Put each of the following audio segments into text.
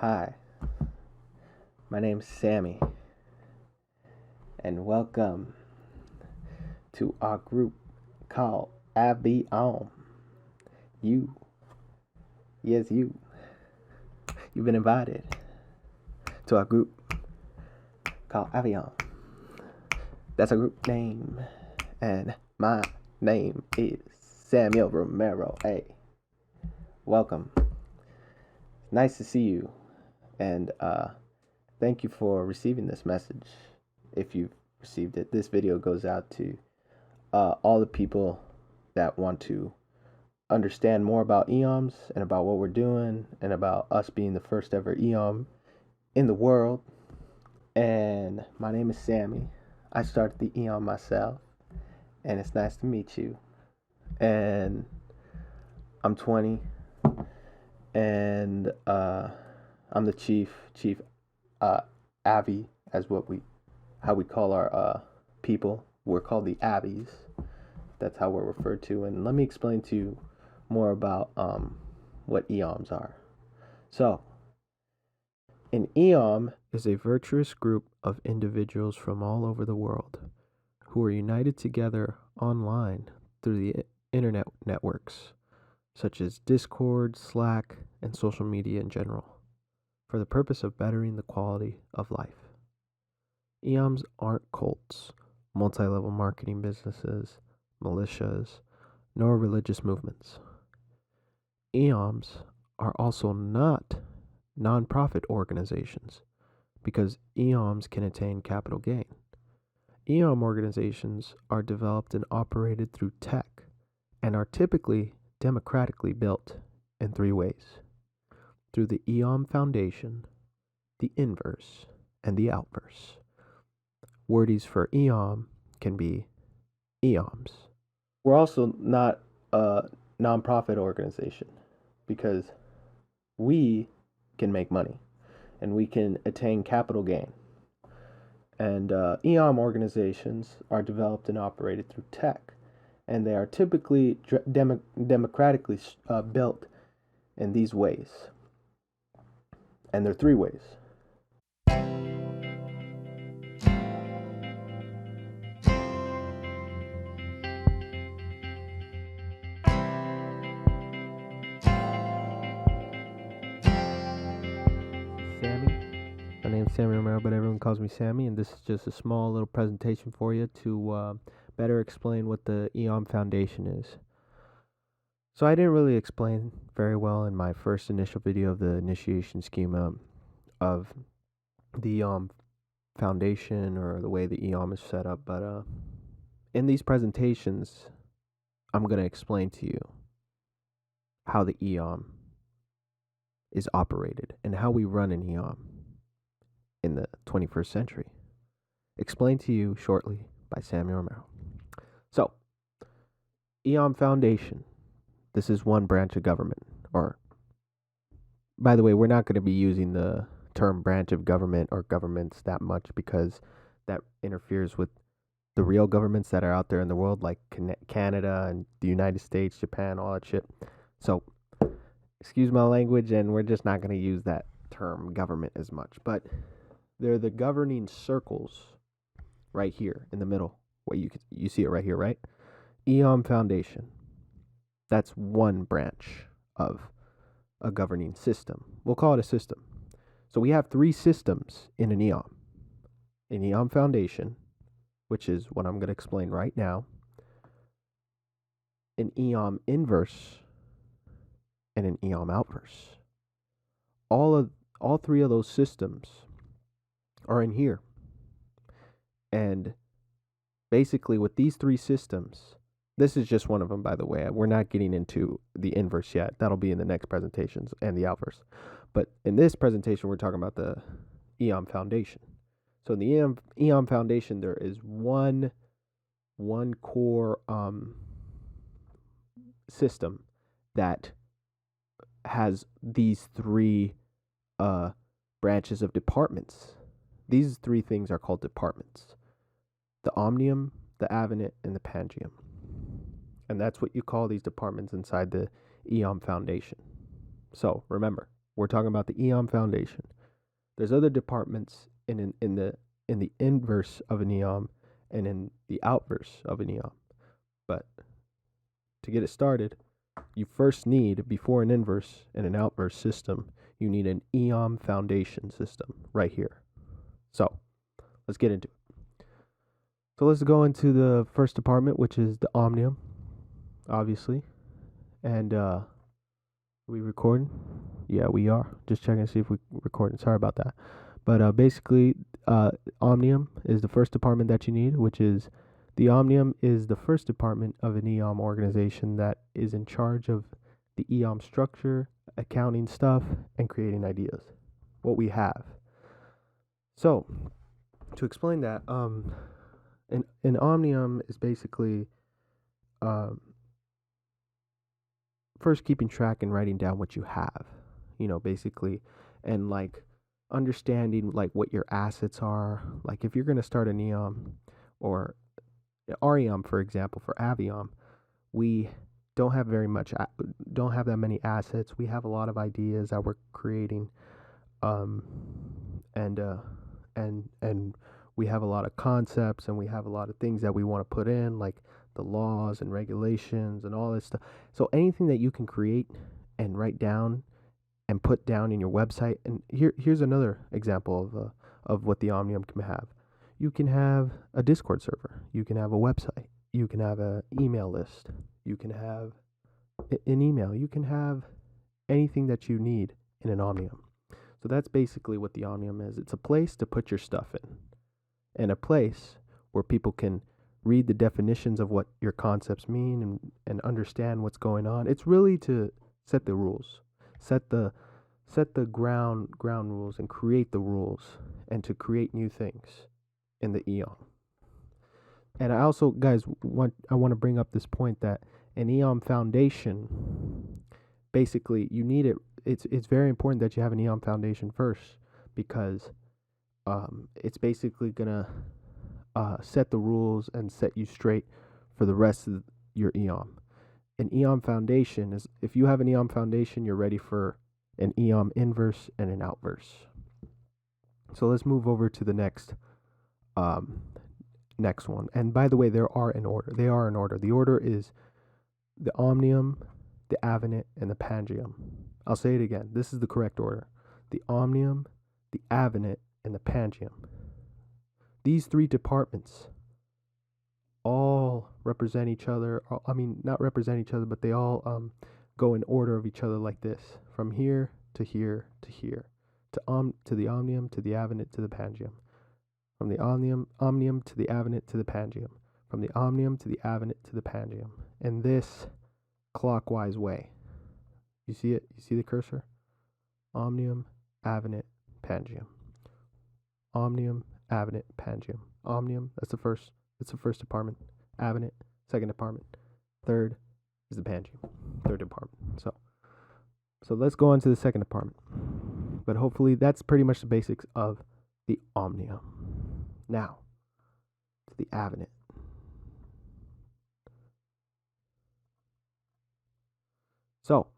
Hi, my name's Sammy, and welcome to our group called Avieom. You, yes, you've been invited to our group called Avieom. That's a group name, and my name is Samuel Romero. Hey, welcome. Nice to see you, and thank you for receiving this message. If you've received it, this video goes out to all the people that want to understand more about EOMs and about what we're doing and about us being the first ever EOM in the world. And my name is Sammy. I started the EOM myself, and it's nice to meet you. And I'm 20, and I'm the chief Avi, as how we call our people. We're called the Avies. That's how we're referred to. And let me explain to you more about what EOMs are. So, an EOM is a virtuous group of individuals from all over the world who are united together online through the internet networks, such as Discord, Slack, and social media in general, for the purpose of bettering the quality of life. EOMs aren't cults, multi-level marketing businesses, militias, nor religious movements. EOMs are also not non-profit organizations because EOMs can attain capital gain. EOM organizations are developed and operated through tech and are typically democratically built in three ways: through the EOM Foundation, the inverse, and the outverse. Wordies for EOM can be EOMs. We're also not a nonprofit organization because we can make money and we can attain capital gain. And EOM organizations are developed and operated through tech, and they are typically democratically built in these ways. And there are three ways. My name's Sammy Romero, but everyone calls me Sammy, and this is just a small little presentation for you to better explain what the EOM Foundation is. So I didn't really explain very well in my first initial video of the initiation schema of the EOM Foundation or the way the EOM is set up, but in these presentations, I'm going to explain to you how the EOM is operated and how we run an EOM in the 21st century. Explained to you shortly by Samuel Romero. So, EOM Foundation. This is one branch of government. Or, by the way, we're not going to be using the term branch of government or governments that much because that interferes with the real governments that are out there in the world, like Canada and the United States, Japan, all that shit. So, excuse my language, and we're just not going to use that term government as much. But they're the governing circles right here in the middle. What you see it right here, right? EOM Foundation. That's one branch of a governing system. We'll call it a system. So we have three systems in an EOM. An EOM Foundation, which is what I'm going to explain right now. An EOM inverse and an EOM outverse. All three of those systems are in here. And basically with these three systems, this is just one of them, by the way. We're not getting into the inverse yet. That'll be in the next presentations and the outverse. But in this presentation, we're talking about the EOM Foundation. So in the EOM Foundation, there is one core system that has these three branches of departments. These three things are called departments: the Omnium, the Avenant, and the Pangium. And that's what you call these departments inside the EOM Foundation. So remember, We're talking about the EOM Foundation. There's other departments in the inverse of an EOM and in the outverse of an EOM. But to get it started, you first need, before an inverse and an outverse system, you need an EOM Foundation system right here. So let's get into it. So let's go into the first department, which is the Omnium, obviously. And we recording? Yeah, we are. Just checking to see if we recording. Sorry about that. But basically, Omnium is the first department that you need, which is the Omnium is the first department of an EOM organization that is in charge of the EOM structure, accounting stuff, and creating ideas. What we have. So, to explain that, an Omnium is basically first keeping track and writing down what you have, basically, and like understanding like what your assets are. Like if you're going to start an EOM or REOM, for example, for Avieom, we don't have don't have that many assets. We have a lot of ideas that we're creating, and we have a lot of concepts, and we have a lot of things that we want to put in, like the laws and regulations and all this stuff. So anything that you can create and write down and put down in your website. And here's another example of what the Omnium can have. You can have a Discord server. You can have a website. You can have an email list. You can have an email. You can have anything that you need in an Omnium. So that's basically what the Omnium is. It's a place to put your stuff in, and a place where people can read the definitions of what your concepts mean and understand what's going on. It's really to set the rules, set the ground rules, and create the rules, and to create new things in the EOM. And I also, guys, I want to bring up this point that an EOM foundation, basically, you need it. It's very important that you have an EOM foundation first, because it's basically gonna set the rules and set you straight for the rest of your EOM. An EOM foundation is, if you have an EOM foundation, you're ready for an EOM inverse and an outverse. So let's move over to the next one. And by the way, they are in order. The order is the Omnium, the Avieom, and the Pangium. I'll say it again. This is the correct order. The Omnium, the Avieom, and the Pangium. These three departments all represent each other. I mean, not represent each other, but they all go in order of each other like this, from here to here to here, to the Omnium, to the Avieom, to the Pangium, from the Omnium to the Avieom to the Pangium, from the Omnium to the Avieom to the Pangium, in this clockwise way. You see it? You see the cursor? Omnium, Avieom, Pangium. Omnium, Avieom, Pangium. Omnium, that's the first department. Avieom, second department. Third is the Pangium, third department. So let's go on to the second department. But hopefully that's pretty much the basics of the Omnium. Now, to the Avieom. So,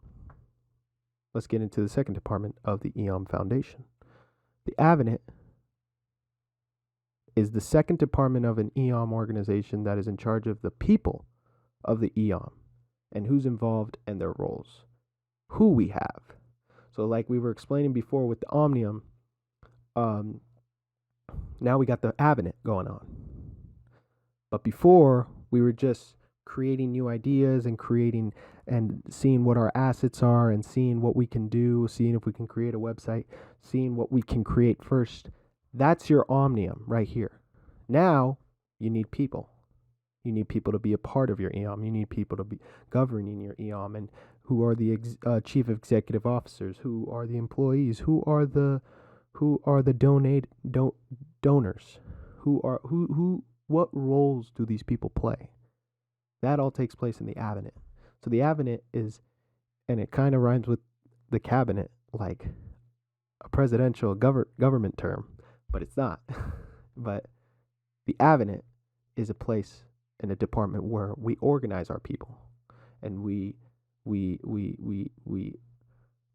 let's get into the second department of the EOM Foundation. The Avieom is the second department of an EOM organization that is in charge of the people of the EOM and who's involved and their roles, who we have. So like we were explaining before with the Omnium, now we got the Avieom going on. But before, we were just creating new ideas and creating and seeing what our assets are and seeing what we can do, seeing if we can create a website, seeing what we can create first. That's your Omnium right here. Now you need people. You need people to be a part of your EOM. You need people to be governing your EOM, and who are the chief executive officers, who are the employees, who are the donors, what roles do these people play? That all takes place in the Avieom. So the Avieom is, and it kind of rhymes with the cabinet, like a presidential government term, but it's not. But the Avieom is a place in a department where we organize our people, and we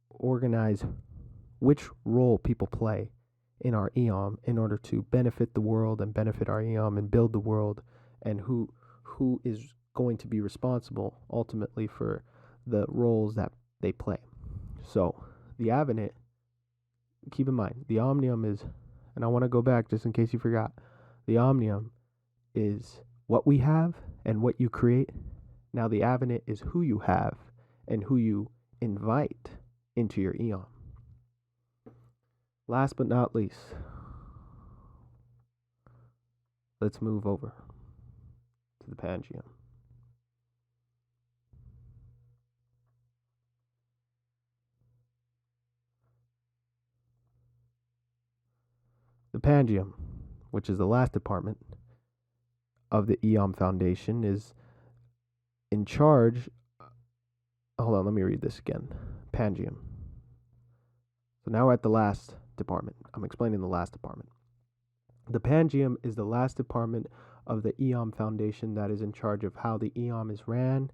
organize which role people play in our EOM in order to benefit the world and benefit our EOM and build the world, and who is going to be responsible ultimately for the roles that they play. So the Avieom, keep in mind, the Omnium is, and I want to go back just in case you forgot, the Omnium is what we have and what you create. Now the Avieom is who you have and who you invite into your EOM. Last but not least, let's move over to the Pangeom. The Pangeom, which is the last department of the EOM Foundation, is in charge. Hold on, let me read this again. Pangeom. So now we're at the last department. I'm explaining the last department. The Pangeom is the last department of the EOM Foundation that is in charge of how the EOM is ran,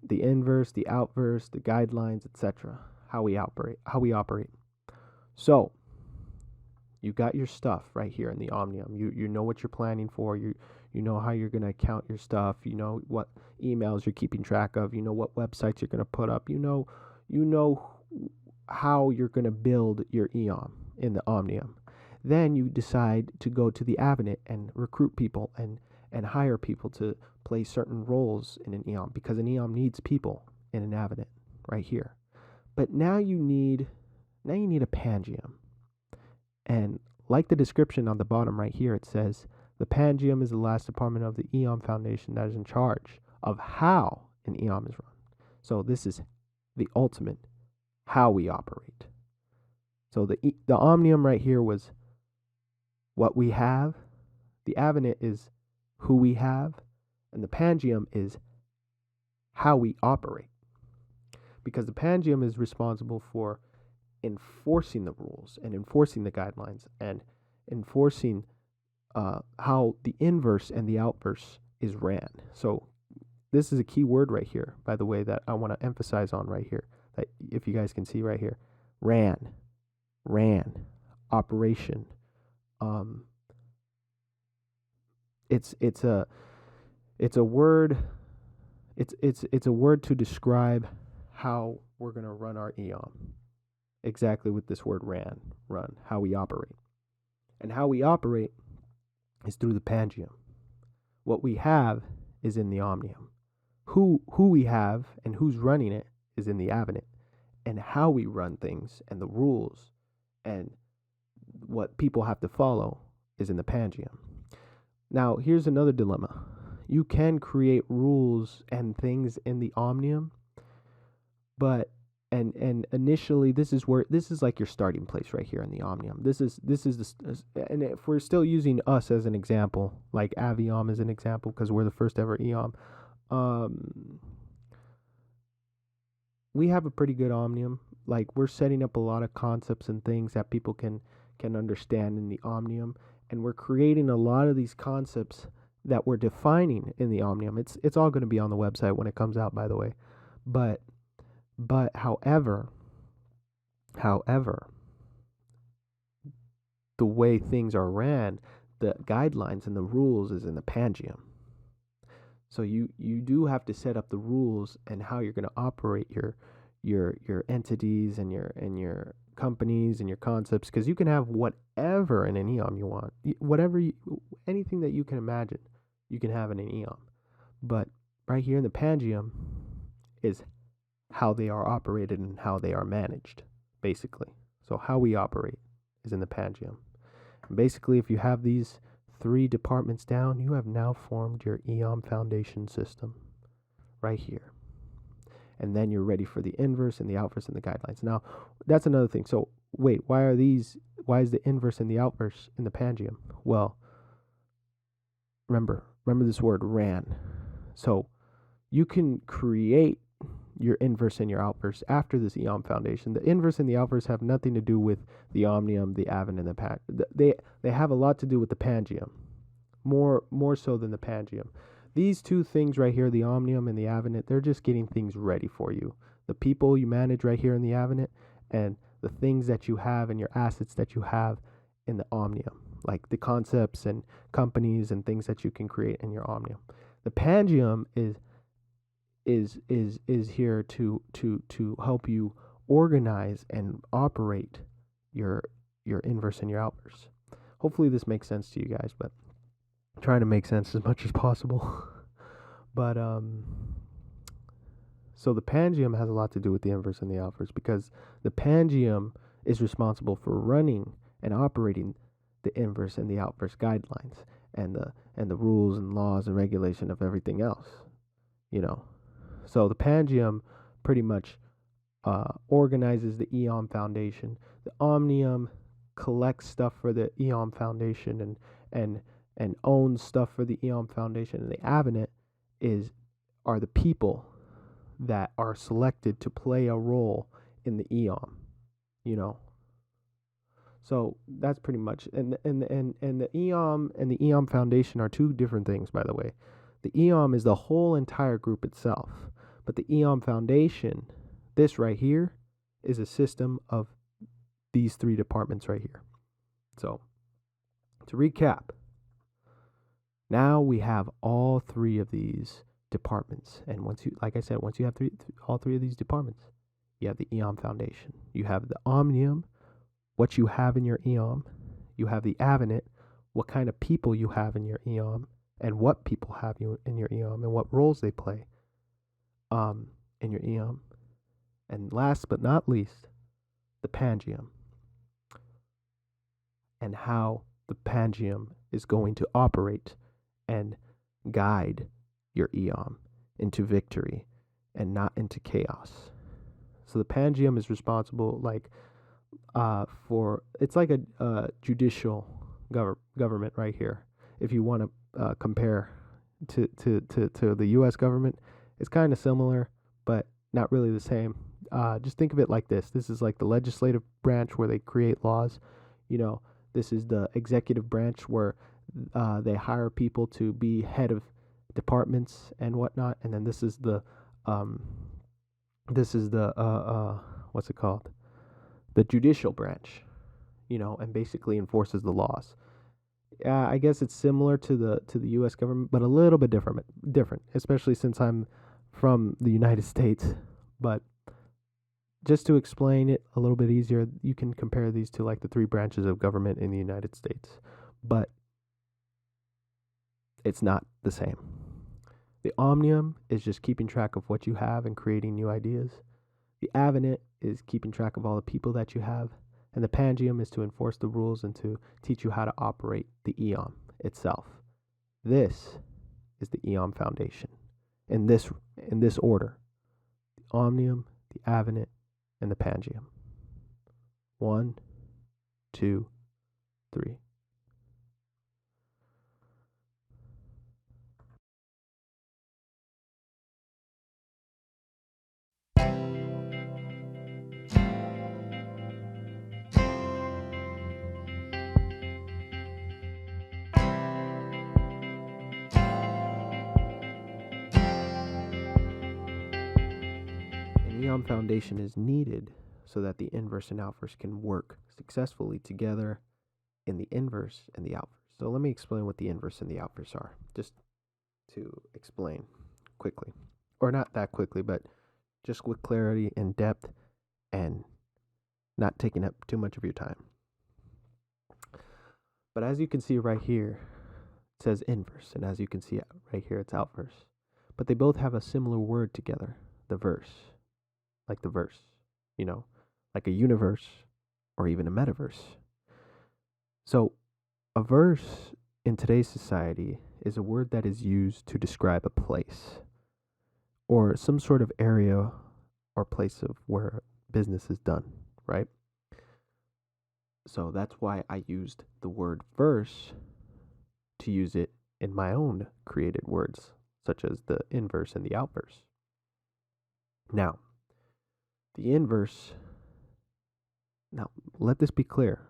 the inverse, the outverse, the guidelines, etc. How we operate. So you got your stuff right here in the Omnium. You know what you're planning for. You know how you're going to account your stuff. You know what emails you're keeping track of. You know what websites you're going to put up. You know how you're going to build your EOM in the Omnium. Then you decide to go to the Avieom and recruit people and hire people to play certain roles in an EOM, because an EOM needs people in an Avieom right here. But now you need a Pangeom. And like the description on the bottom right here, it says the Pangeom is the last department of the EOM Foundation that is in charge of how an EOM is run. So this is the ultimate how we operate. So the Omnium right here was what we have, the Avieom is who we have, and the Pangeom is how we operate. Because the Pangeom is responsible for enforcing the rules and enforcing the guidelines and enforcing how the inverse and the outverse is ran. So this is a key word right here, by the way, that I want to emphasize on right here, that if you guys can see right here, ran, operation. It's a word. It's a word to describe how we're gonna run our EOM. Exactly with this word run, how we operate. And how we operate is through the Pangeom. What we have is in the Omnium. Who we have and who's running it is in the Avieom. And how we run things and the rules and what people have to follow is in the Pangeom. Now, here's another dilemma. You can create rules and things in the Omnium, but and initially this is like your starting place right here in the Omnium. This is and if we're still using us as an example, like Avieom as an example, because we're the first ever EOM, we have a pretty good Omnium. Like, we're setting up a lot of concepts and things that people can understand in the Omnium, and we're creating a lot of these concepts that we're defining in the Omnium. It's all going to be on the website when it comes out, by the way. But however, the way things are ran, the guidelines and the rules is in the Pangeom. So you do have to set up the rules and how you're going to operate your entities and your companies and your concepts, because you can have whatever in an EOM you want, anything that you can imagine, you can have in an EOM. But right here in the Pangeom is how they are operated and how they are managed, basically. So how we operate is in the Pangeom. And basically, if you have these 3 departments down, you have now formed your EOM foundation system right here. And then you're ready for the inverse and the outverse and the guidelines. Now, that's another thing. So wait, why is the inverse and the outverse in the Pangeom? Well, remember this word ran. So you can create your inverse and your outverse after this EOM foundation. The inverse and the outverse have nothing to do with the Omnium, the Avieom, and the Pan. They have a lot to do with the Pangeom, more so than the Pangeom. These 2 things right here, the Omnium and the Avieom, they're just getting things ready for you. The people you manage right here in the Avieom, and the things that you have and your assets that you have in the omnium, like the concepts and companies and things that you can create in your omnium. The pangium is here to help you organize and operate your inverse and your outverse. Hopefully this makes sense to you guys, but I'm trying to make sense as much as possible. But so the pangium has a lot to do with the inverse and the outverse, because the pangium is responsible for running and operating the inverse and the outverse guidelines and the rules and laws and regulation of everything else, you know. So the pangium pretty much organizes the EOM Foundation. The omnium collects stuff for the EOM Foundation and owns stuff for the EOM Foundation. And the Avieom are the people that are selected to play a role in the EOM, you know. So that's pretty much, and the EOM and the EOM Foundation are two different things, by the way. The EOM is the whole entire group itself, but the EOM Foundation, this right here, is a system of these three departments right here. So to recap, now we have all three of these departments, and once you, like I said, once you have all three of these departments, you have the EOM Foundation. You have the omnium, what you have in your EOM. You have the Avieom, what kind of people you have in your EOM, and what people have you in your EOM, and what roles they play in your EOM. And last but not least, the pangium, and how the pangium is going to operate and guide your EOM into victory and not into chaos. So the pangium is responsible, like, for, it's like a judicial government right here. If you want to compare to the U.S. government, it's kind of similar, but not really the same. Just think of it like this. This is like the legislative branch where they create laws. You know, this is the executive branch where they hire people to be head of departments and whatnot. And then this is the what's it called? The judicial branch, you know, and basically enforces the laws. I guess it's similar to the U.S. government, but a little bit different, especially since I'm from the United States. But just to explain it a little bit easier, you can compare these to like the three branches of government in the United States, but it's not the same. The omnium is just keeping track of what you have and creating new ideas. The Avieom is keeping track of all the people that you have. And the pangium is to enforce the rules and to teach you how to operate the EOM itself. This is the EOM Foundation. In this order: the omnium, the Avieom, and the pangium. 1, 2, 3. An EOM Foundation is needed so that the inverse and outverse can work successfully together in the inverse and the outverse. So let me explain what the inverse and the outverse are, just to explain quickly. Or not that quickly, but just with clarity and depth and not taking up too much of your time. But as you can see right here, it says inverse, and as you can see right here, it's outverse. But they both have a similar word together, the verse, like the verse, you know, like a universe or even a metaverse. So a verse in today's society is a word that is used to describe a place or some sort of area or place of where business is done, right? So that's why I used the word verse to use it in my own created words, such as the inverse and the outverse. Now, the inverse, now let this be clear.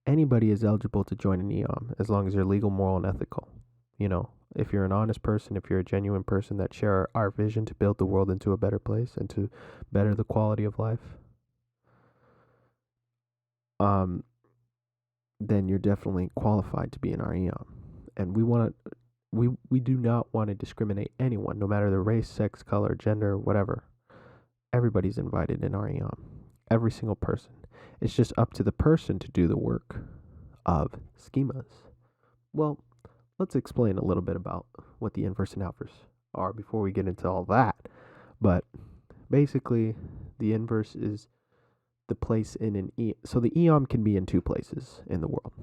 Anybody is eligible to join an EOM as long as you're legal, moral, and ethical. You know, if you're an honest person, if you're a genuine person that share our vision to build the world into a better place and to better the quality of life. then you're definitely qualified to be in our EOM. And we do not want to discriminate anyone, no matter their race, sex, color, gender, whatever. Everybody's invited in our EOM. Every single person. It's just up to the person to do the work of schemas. Well, let's explain a little bit about what the inverse and outverse are before we get into all that. But basically, the inverse is the place in an so the EOM can be in two places in the world.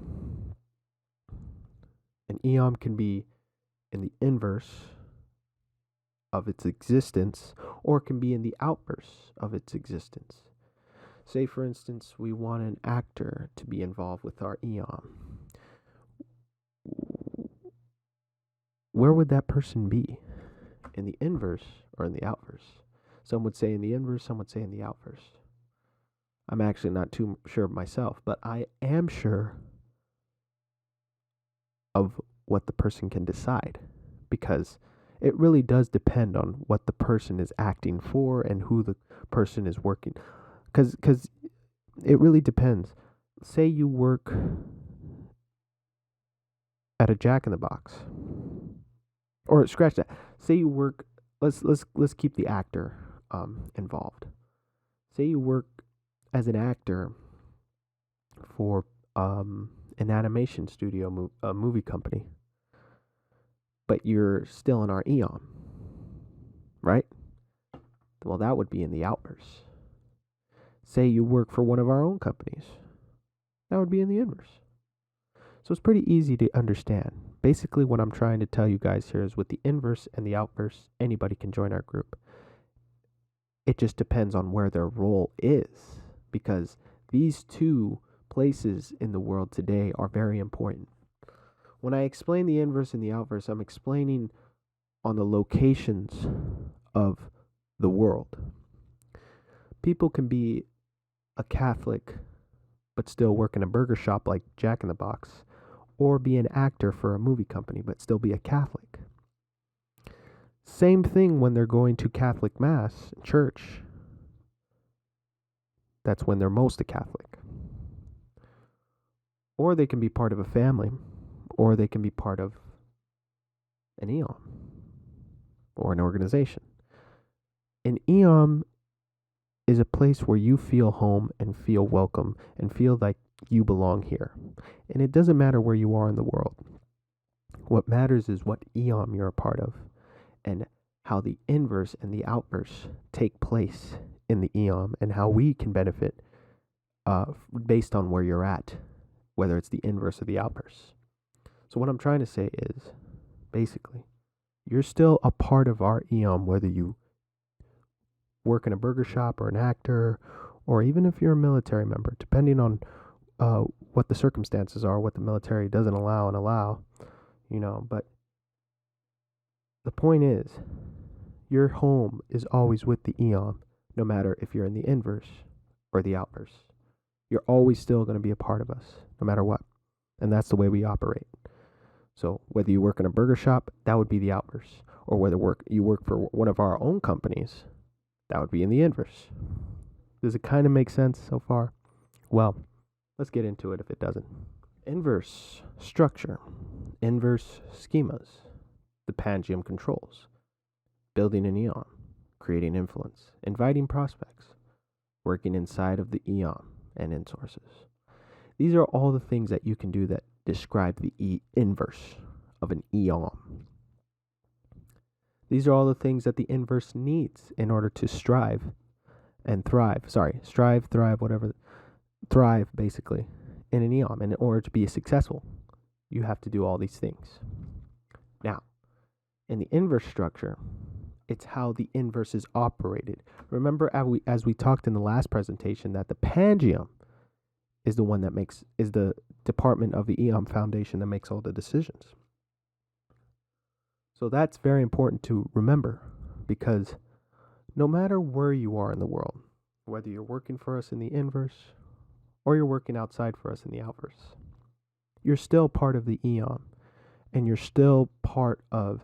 An EOM can be in the inverse of its existence, or it can be in the outverse of its existence. Say, for instance, we want an actor to be involved with our EOM. Where would that person be? In the inverse or in the outverse? Some would say in the inverse, some would say in the outverse. I'm actually not too sure myself, but I am sure of what the person can decide, because it really does depend on what the person is acting for and who the person is working. Because it really depends. Say you work at a Jack in the Box, or scratch that. Say you work. Let's keep the actor involved. Say you work as an actor for an animation studio, a movie company, but you're still in our EOM, right? Well, that would be in the outverse. Say you work for one of our own companies, that would be in the inverse. So it's pretty easy to understand. Basically, what I'm trying to tell you guys here is with the inverse and the outverse, anybody can join our group. It just depends on where their role is, because these two places in the world today are very important. When I explain the inverse and the outverse, I'm explaining on the locations of the world. People can be a Catholic but still work in a burger shop like Jack in the Box, or be an actor for a movie company but still be a Catholic. Same thing when they're going to Catholic Mass, church. That's when they're most a Catholic. Or they can be part of a family, or they can be part of an EOM or an organization. An EOM is a place where you feel home and feel welcome and feel like you belong here. And it doesn't matter where you are in the world. What matters is what EOM you're a part of and how the inverse and the outverse take place in the EOM and how we can benefit based on where you're at, whether it's the inverse or the outverse. So what I'm trying to say is, basically, you're still a part of our EOM, whether you work in a burger shop or an actor, or even if you're a military member, depending on what the circumstances are, what the military doesn't allow and allow, but the point is, your home is always with the EOM, no matter if you're in the inverse or the outverse. You're always still going to be a part of us, no matter what. And that's the way we operate. So whether you work in a burger shop, that would be the outverse. Or whether you work for one of our own companies, that would be in the inverse. Does it kind of make sense so far? Well, let's get into it if it doesn't. Inverse structure, inverse schemas, the Pangium controls, building an EOM, creating influence, inviting prospects, working inside of the EOM and in sources. These are all the things that you can do that describe the inverse of an EOM. These are all the things that the inverse needs in order to strive and thrive. Strive, thrive, whatever. Thrive, basically, in an EOM. And in order to be successful, you have to do all these things. Now, in the inverse structure, it's how the inverse is operated. Remember, as we talked in the last presentation, that the Pangium is the one that is the department of the EOM Foundation that makes all the decisions. So that's very important to remember, because no matter where you are in the world, whether you're working for us in the inverse or you're working outside for us in the outverse, you're still part of the EOM, and you're still part of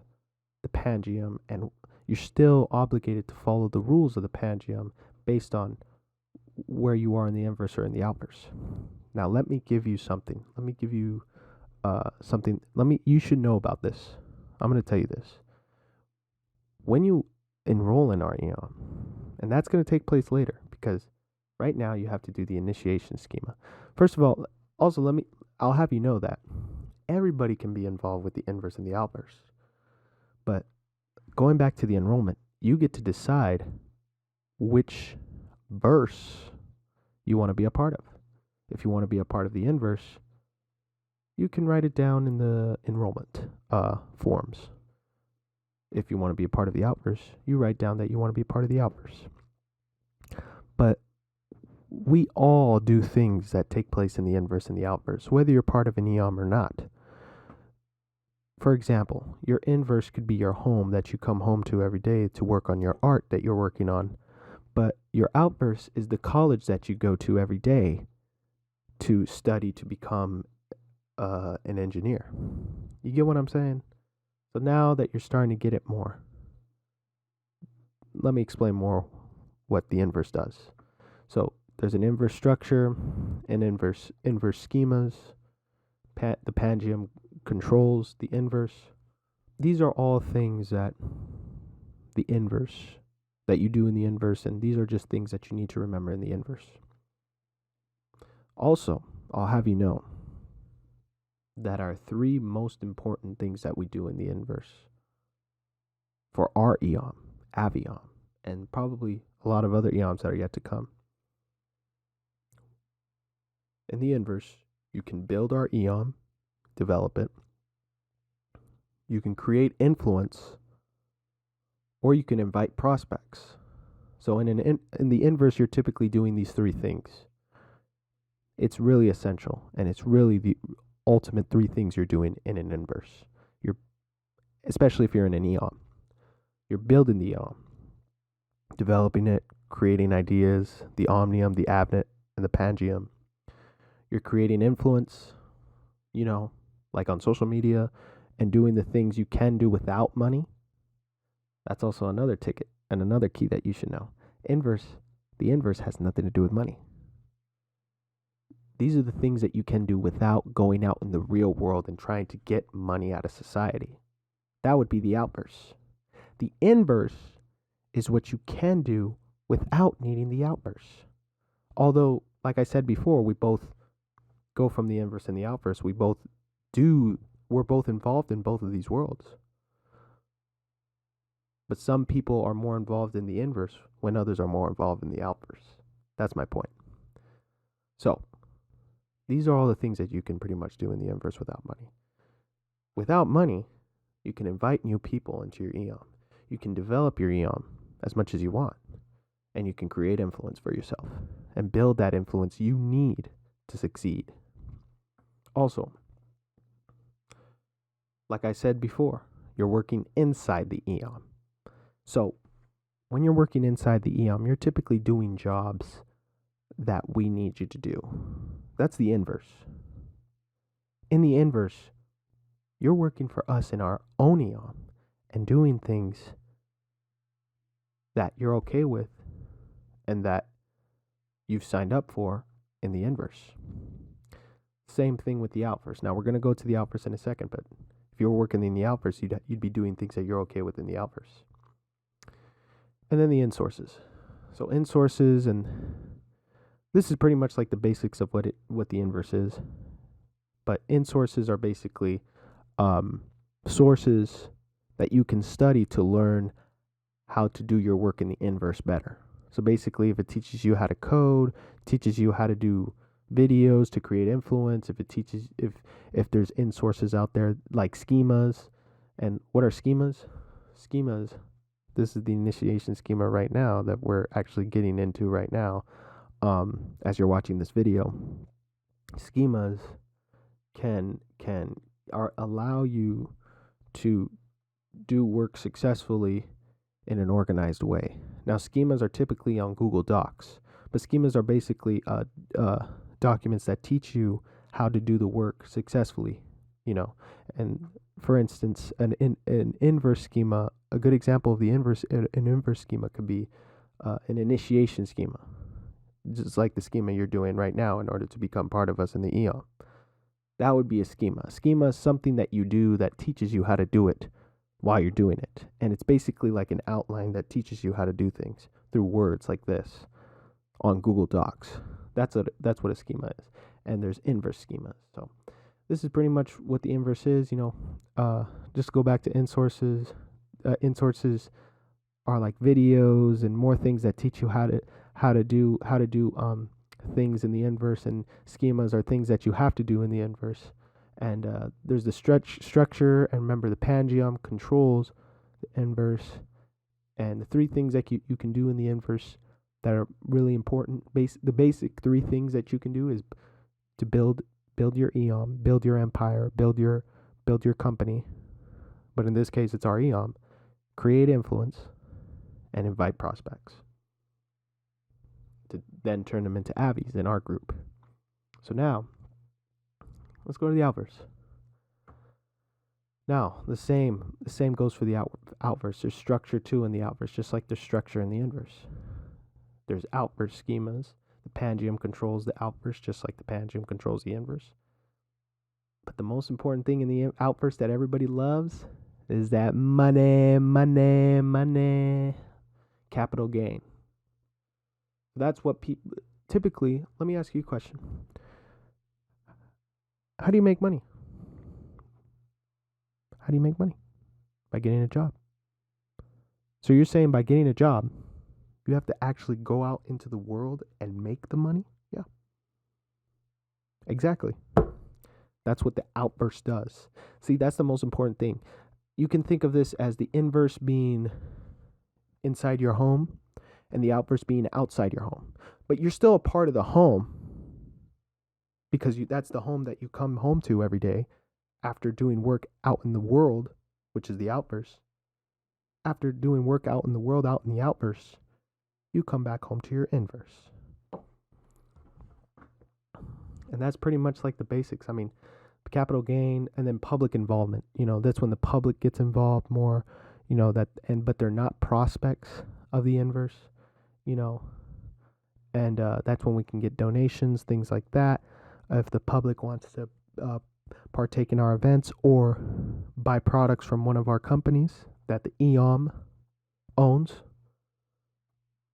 the Pangium, and you're still obligated to follow the rules of the Pangium based on where you are in the inverse or in the outverse. Now, let me give you something. Let me give you something. You should know about this. I'm going to tell you this. When you enroll in our EOM, and that's going to take place later because right now you have to do the initiation schema. First of all, also I'll have you know that everybody can be involved with the inverse and the outverse. But going back to the enrollment, you get to decide which verse you want to be a part of. If you want to be a part of the inverse, you can write it down in the enrollment forms. If you want to be a part of the outverse, you write down that you want to be a part of the outverse. But we all do things that take place in the inverse and the outverse, whether you're part of an EOM or not. For example, your inverse could be your home that you come home to every day to work on your art that you're working on. But your outverse is the college that you go to every day to study to become an engineer. You get what I'm saying? So now that you're starting to get it more, let me explain more what the inverse does. So there's an inverse structure, an inverse schemas, the Avieom controls the inverse. These are all things that the inverse, that you do in the inverse, and these are just things that you need to remember in the inverse. Also, I'll have you know that our three most important things that we do in the inverse for our EOM, Avieom, and probably a lot of other EOMs that are yet to come. In the inverse, you can build our EOM, develop it. You can create influence, or you can invite prospects. So in the inverse, you're typically doing these three things. It's really essential, and it's really the ultimate three things you're doing in an inverse. Especially if you're in an EOM. You're building the EOM, developing it, creating ideas, the Omnium, the Avnet, and the Avieom. You're creating influence, like on social media, and doing the things you can do without money. That's also another ticket and another key that you should know. The inverse has nothing to do with money. These are the things that you can do without going out in the real world and trying to get money out of society. That would be the outverse. The inverse is what you can do without needing the outverse. Although, like I said before, we both go from the inverse and the outverse. We're both involved in both of these worlds. But some people are more involved in the inverse when others are more involved in the outverse. That's my point. So, these are all the things that you can pretty much do in the inverse without money. Without money, you can invite new people into your EOM. You can develop your EOM as much as you want. And you can create influence for yourself and build that influence you need to succeed. Also, like I said before, you're working inside the EOM. So, when you're working inside the EOM, you're typically doing jobs that we need you to do. That's the inverse. In the inverse, you're working for us in our own EOM and doing things that you're okay with and that you've signed up for in the inverse. Same thing with the outverse. Now, we're going to go to the outverse in a second, but if you were working in the outverse, you'd be doing things that you're okay with in the outverse. And then the in-sources. So in-sources, and this is pretty much like the basics of what the inverse is. But in-sources are basically sources that you can study to learn how to do your work in the inverse better. So basically, if it teaches you how to code, teaches you how to do videos to create influence, if there's in-sources out there like schemas. And what are schemas? Schemas, this is the initiation schema right now that we're actually getting into right now as you're watching this video. Schemas can allow you to do work successfully in an organized way. Now, schemas are typically on Google Docs, but schemas are basically documents that teach you how to do the work successfully, And for instance, an inverse schema, a good example of an inverse schema could be an initiation schema. just like the schema you're doing right now in order to become part of us in the EOM. That would be a schema. Schema is something that you do that teaches you how to do it while you're doing it. And it's basically like an outline that teaches you how to do things through words like this on Google Docs. That's what a schema is. And there's inverse schemas. So this is pretty much what the inverse is. Just go back to in-sources. In-sources are like videos and more things that teach you how to do things in the inverse, and schemas are things that you have to do in the inverse. And there's the structure, and remember the pangeom controls the inverse, and the three things that you can do in the inverse that are really important. The basic three things that you can do is to build your EOM, build your empire, build your company. But in this case, it's our EOM. Create influence and invite prospects to then turn them into Avies in our group. So now, let's go to the outverse. Now, the same goes for the outverse. There's structure too in the outverse, just like there's structure in the inverse. There's outverse schemas. The pangeom controls the outverse, just like the pangeom controls the inverse. But the most important thing in the outverse that everybody loves is that money. Capital gain. That's what people typically. Let me ask you a question. How do you make money? How do you make money? By getting a job. So you're saying by getting a job, you have to actually go out into the world and make the money? Yeah. Exactly. That's what the outverse does. See, that's the most important thing. You can think of this as the inverse being inside your home and the outverse being outside your home. But you're still a part of the home because that's the home that you come home to every day after doing work out in the world, which is the outverse. After doing work out in the world, out in the outverse, you come back home to your inverse. And that's pretty much like the basics. I mean, capital gain and then public involvement. That's when the public gets involved more, but they're not prospects of the inverse, and that's when we can get donations, things like that. If the public wants to partake in our events or buy products from one of our companies that the EOM owns,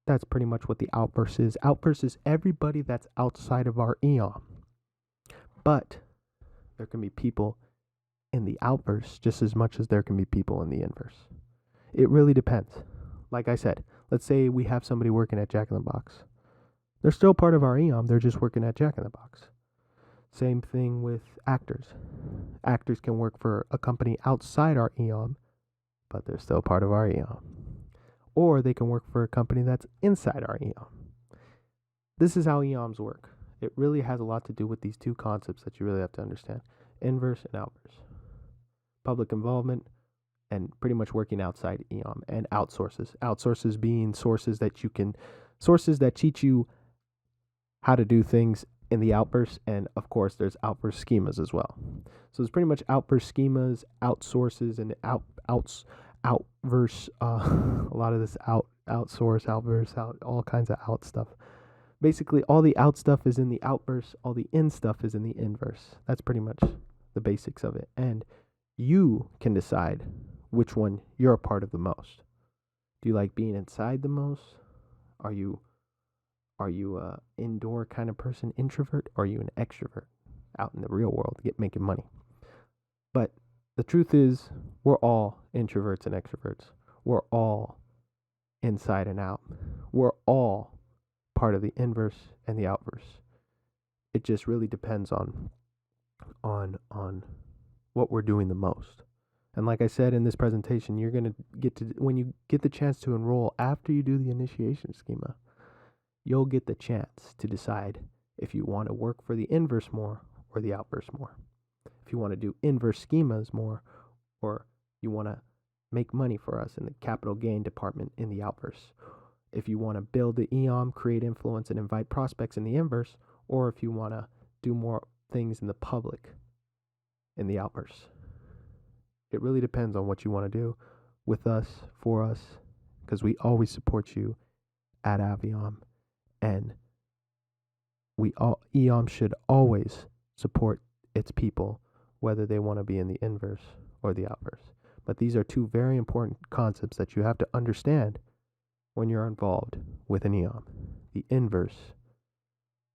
that's pretty much what the outverse is. Outverse is everybody that's outside of our EOM. But there can be people in the outverse just as much as there can be people in the inverse. It really depends. Like I said, let's say we have somebody working at Jack in the Box. They're still part of our EOM, they're just working at Jack in the Box. Same thing with actors. Actors can work for a company outside our EOM, but they're still part of our EOM. Or they can work for a company that's inside our EOM. This is how EOMs work. It really has a lot to do with these two concepts that you really have to understand. Inverse and outverse. Public involvement and pretty much working outside EOM, and outsources. Outsources being sources that teach you how to do things in the outverse, and of course there's outverse schemas as well. So there's pretty much outverse schemas, outsources, and outverse. A lot of this outsource, outverse, all kinds of out stuff. Basically, all the out stuff is in the outverse, all the in stuff is in the inverse. That's pretty much the basics of it. And you can decide which one you're a part of the most. Do you like being inside the most? Are you a indoor kind of person, introvert, or are you an extrovert out in the real world making money? But the truth is, we're all introverts and extroverts. We're all inside and out. We're all part of the inverse and the outverse. It just really depends on what we're doing the most. And like I said in this presentation, you're going to when you get the chance to enroll after you do the initiation schema, you'll get the chance to decide if you want to work for the inverse more or the outverse more. If you want to do inverse schemas more, or you want to make money for us in the capital gain department in the outverse. If you want to build the EOM, create influence, and invite prospects in the inverse, or if you want to do more things in the public in the outverse. It really depends on what you want to do with us, for us, because we always support you at Avieom. And EOM should always support its people, whether they want to be in the inverse or the outverse. But these are two very important concepts that you have to understand when you're involved with an EOM. The inverse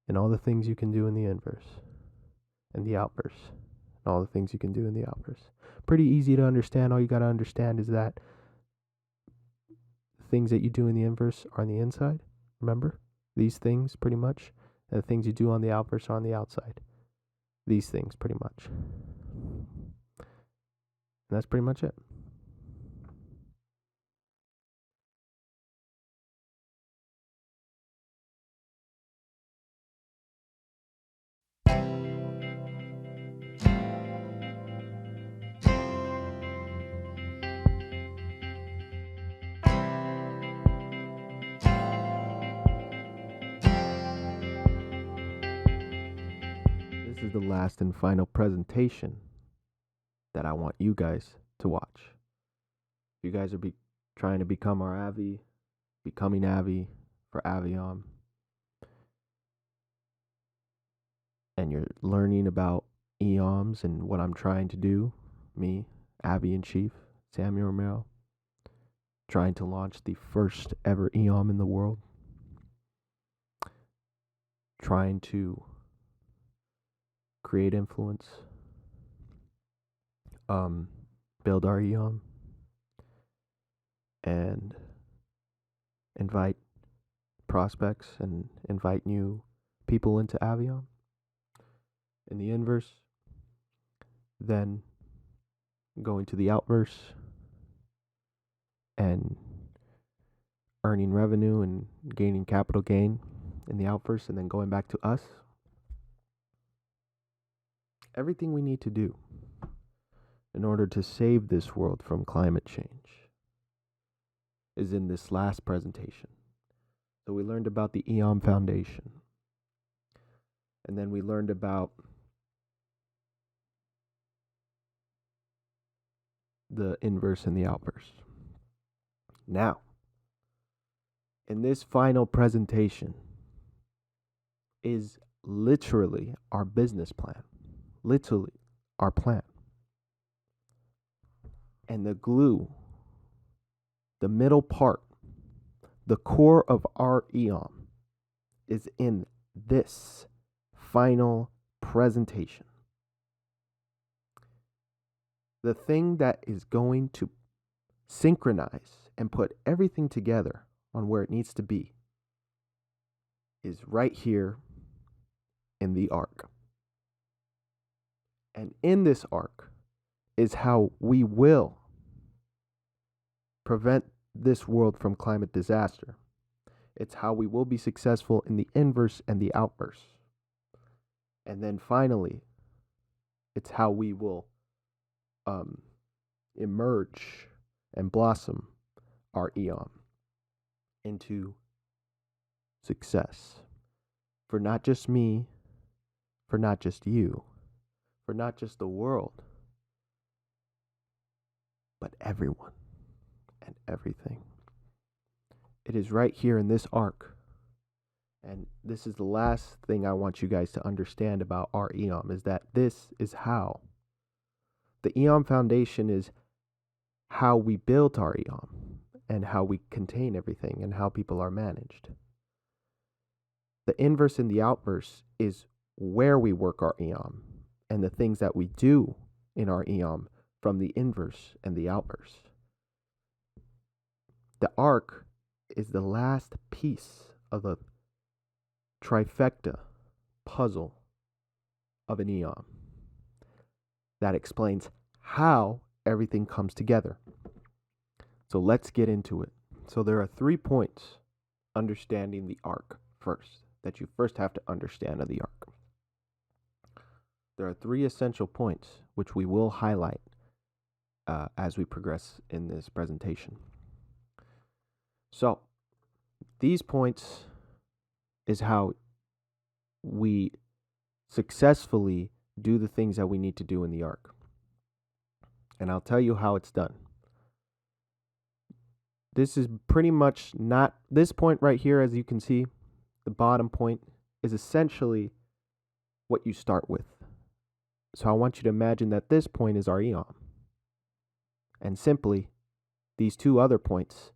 and all the things you can do in the inverse, and the outverse and all the things you can do in the outverse. Pretty easy to understand. All you got to understand is that the things that you do in the inverse are on the inside. Remember? These things, pretty much. And the things you do on the outverse are on the outside. These things, pretty much. And that's pretty much it. This is the last and final presentation that I want you guys to watch. You guys are trying to become our becoming Avi for Avieom, and you're learning about EOMs and what I'm trying to do, me, Avi in Chief, Samuel Romero, trying to launch the first ever EOM in the world, trying to create influence, build our EOM, and invite prospects and invite new people into Avieom in the inverse, then going to the outverse and earning revenue and gaining capital gain in the outverse, and then going back to us. Everything we need to do in order to save this world from climate change is in this last presentation. So we learned about the EOM Foundation, and then we learned about the inverse and the outverse. Now, in this final presentation is literally our business plan, literally our plan. And the glue, the middle part, the core of our EOM is in this final presentation. The thing that is going to synchronize and put everything together on where it needs to be is right here in the arc. And in this arc is how we will prevent this world from climate disaster. It's how we will be successful in the inverse and the outverse. And then finally, it's how we will emerge and blossom our EOM into success for not just me, for not just you, for not just the world, but everyone and everything. It is right here in this arc. And this is the last thing I want you guys to understand about our EOM, is that this is how. The EOM Foundation is how we built our EOM and how we contain everything and how people are managed. The inverse and the outverse is where we work our EOM and the things that we do in our EOM from the inverse and the outverse. The arc is the last piece of the trifecta puzzle of an EOM that explains how everything comes together. So let's get into it. So there are 3 points understanding the arc first, that you first have to understand of the arc. There are 3 essential points which we will highlight as we progress in this presentation. So these points is how we successfully do the things that we need to do in the arc. And I'll tell you how it's done. This is pretty much not this point right here, as you can see, the bottom point is essentially what you start with. So I want you to imagine that this point is our EOM. And simply, these two other points,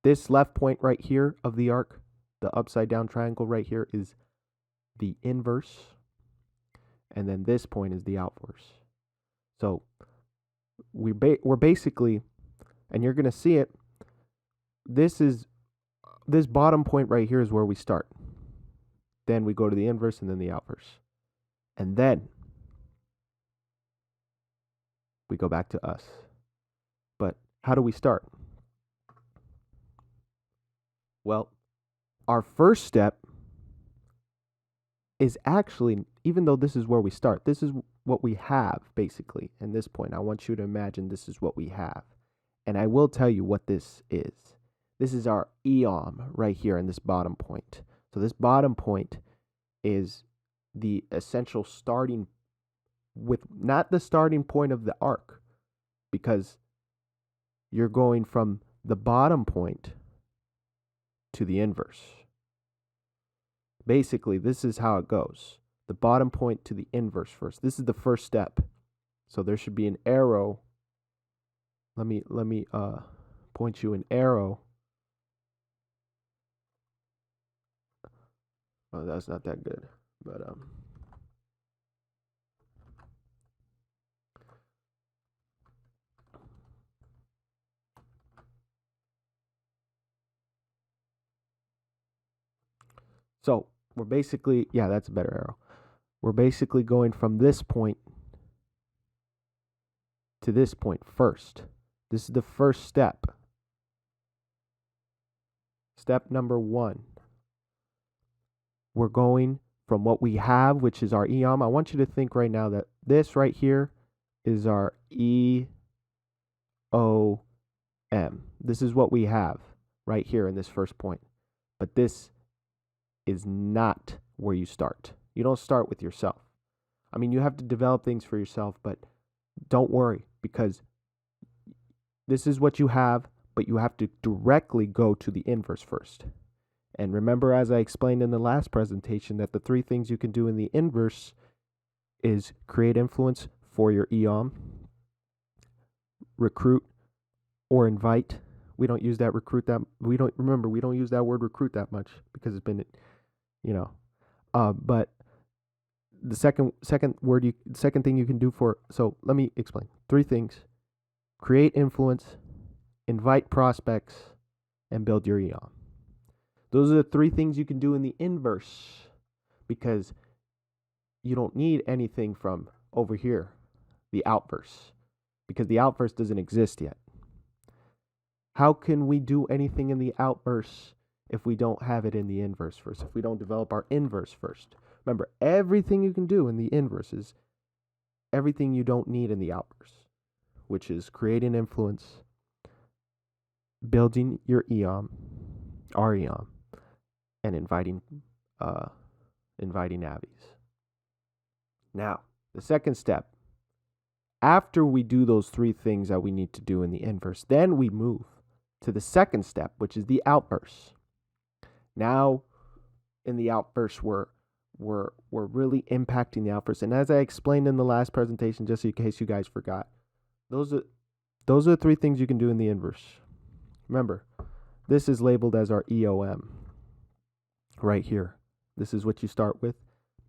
this left point right here of the arc, the upside down triangle right here, is the inverse. And then this point is the outverse. So we're basically, and you're going to see it, this bottom point right here is where we start. Then we go to the inverse and then the outverse. And then we go back to us. But how do we start? Well, our first step is actually, even though this is where we start, this is what we have basically. In this point, I want you to imagine this is what we have. And I will tell you what this is. This is our EOM right here in this bottom point. So this bottom point is the essential starting with, not the starting point of the arc, because you're going from the bottom point to the inverse. Basically, this is how it goes. The bottom point to the inverse first. This is the first step. So there should be an arrow. Let me point you an arrow. Oh, that's not that good. But so we're basically, yeah, that's a better arrow. We're basically going from this point to this point first. This is the first step. Step number 1. We're going from what we have, which is our EOM. I want you to think right now that this right here is our EOM. This is what we have right here in this first point. But this is not where you start. You don't start with yourself. I mean, you have to develop things for yourself, but don't worry, because this is what you have, but you have to directly go to the inverse first. And remember, as I explained in the last presentation, that the 3 things you can do in the inverse is create influence for your EOM, recruit or invite. We don't use that recruit that, we don't use that word recruit that much because it's been, but the second thing you can do for, so let me explain. 3 things: create influence, invite prospects, and build your EOM. Those are the 3 things you can do in the inverse, because you don't need anything from over here, the outverse, because the outverse doesn't exist yet. How can we do anything in the outverse if we don't have it in the inverse first, if we don't develop our inverse first? Remember, everything you can do in the inverse is everything you don't need in the outverse, which is creating influence, building your EOM, our EOM, and inviting Avies. Now, the second step, after we do those 3 things that we need to do in the inverse, then we move to the second step, which is the outverse. Now, in the outverse, we're really impacting the outverse. And as I explained in the last presentation, just in case you guys forgot, those are the 3 things you can do in the inverse. Remember, this is labeled as our EOM right here. This is what you start with,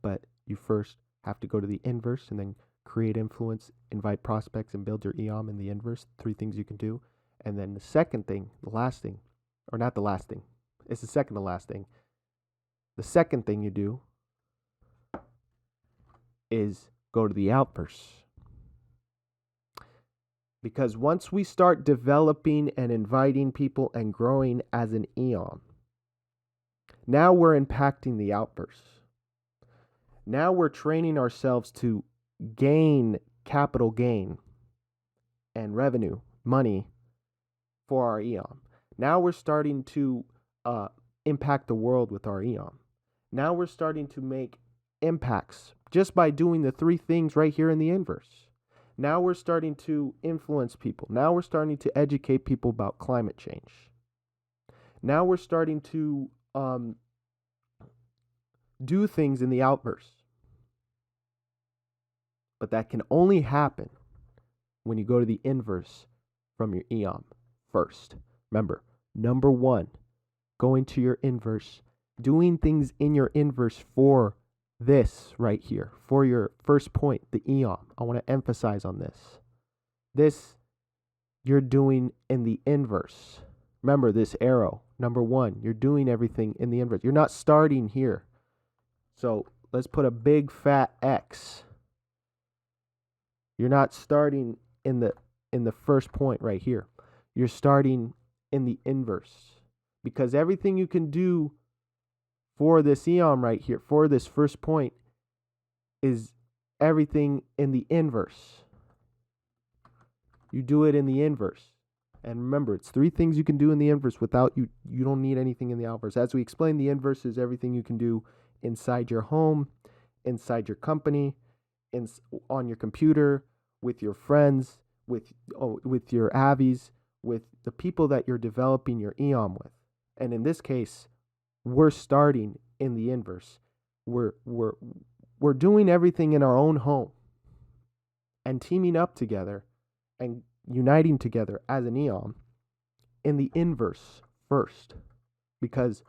but you first have to go to the inverse and then create influence, invite prospects, and build your EOM in the inverse. 3 things you can do. And then the second thing, the last thing, or not the last thing, it's the second to last thing. The second thing you do is go to the outverse. Because once we start developing and inviting people and growing as an EOM, now we're impacting the outverse. Now we're training ourselves to gain capital gain and revenue, money for our EOM. Now we're starting to impact the world with our EOM. Now we're starting to make impacts just by doing the 3 things right here in the inverse. Now we're starting to influence people. Now we're starting to educate people about climate change. Now we're starting to do things in the outverse. But that can only happen when you go to the inverse from your EOM first. Remember, number one, going to your inverse, doing things in your inverse for this right here, for your first point, the EOM. I want to emphasize on this. This you're doing in the inverse. Remember this arrow, number one, you're doing everything in the inverse. You're not starting here. So let's put a big fat X. You're not starting in the first point right here. You're starting in the inverse, because everything you can do for this EOM right here, for this first point, is everything in the inverse. You do it in the inverse. And remember, it's three things you can do in the inverse without you don't need anything in the outverse. As we explained, the inverse is everything you can do inside your home, inside your company, on your computer, with your friends, with your Avies, with the people that you're developing your EOM with. And in this case, we're starting in the inverse. We're doing everything in our own home and teaming up together and uniting together as an EOM in the inverse first, because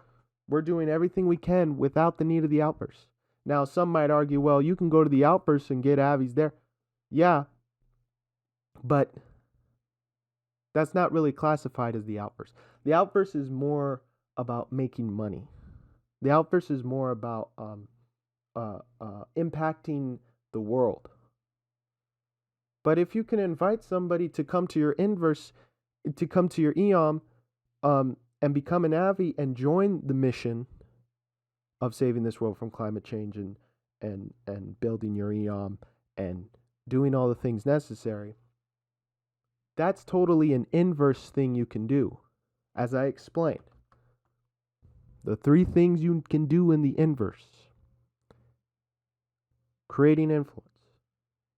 we're doing everything we can without the need of the outverse. Now, some might argue, well, you can go to the outverse and get Avies there. Yeah, but that's not really classified as the outverse. The outverse is more about making money. The outverse is more about impacting the world. But if you can invite somebody to come to your inverse, to come to your EOM, and become an Avi and join the mission of saving this world from climate change and building your EOM and doing all the things necessary, that's totally an inverse thing you can do. As I explained, the three things you can do in the inverse: creating influence,